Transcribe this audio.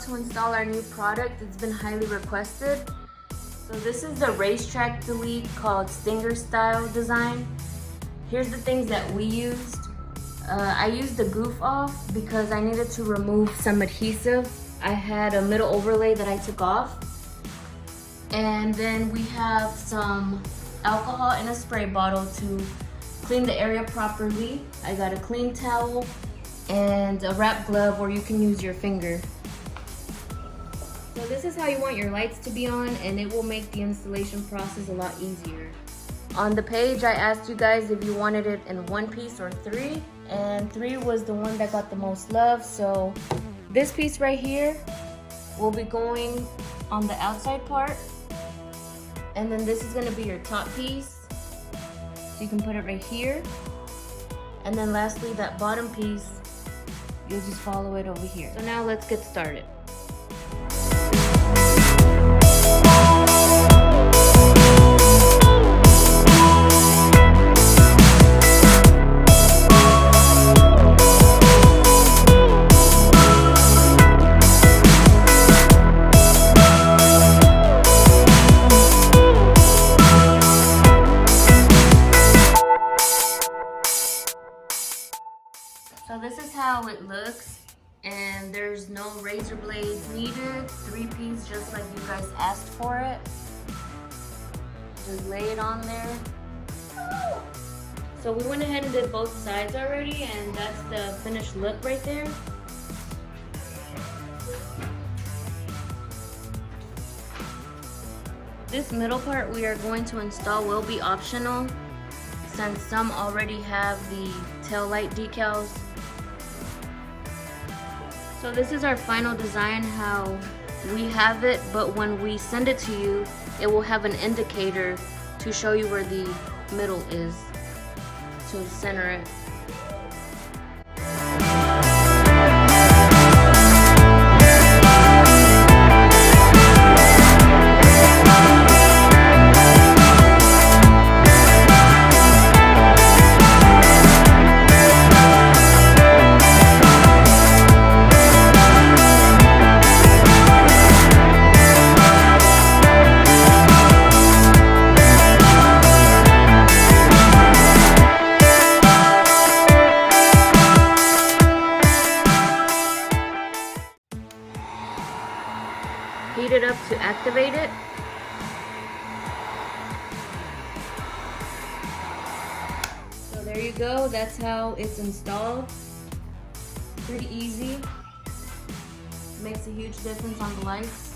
to install our new product. It's been highly requested. So this is the RACETRACK delete called Stinger style design. Here's the things that we used. I used the goof off because I needed to remove some adhesive. I had a middle overlay that I took off. And then we have some alcohol in a spray bottle to clean the area properly. I got a clean towel and a wrap glove where you can use your finger. So this is how you want your lights to be on, and it will make the installation process a lot easier. On the page, I asked you guys if you wanted it in 1 piece or 3, and 3 was the one that got the most love. So this piece right here will be going on the outside part, and then this is gonna be your top piece. So you can put it right here. And then lastly, that bottom piece, you'll just follow it over here. So now let's get started. So this is how it looks, and there's no razor blades needed. 3-piece, just like you guys asked for it. Just lay it on there. So we went ahead and did both sides already, and that's the finished look right there. This middle part we are going to install will be optional, since some already have the tail light decals. So this is our final design, how we have it, but when we send it to you, it will have an indicator to show you where the middle is, to center it. Heat it up to activate it. So there you go, that's how it's installed. Pretty easy. Makes a huge difference on the lights.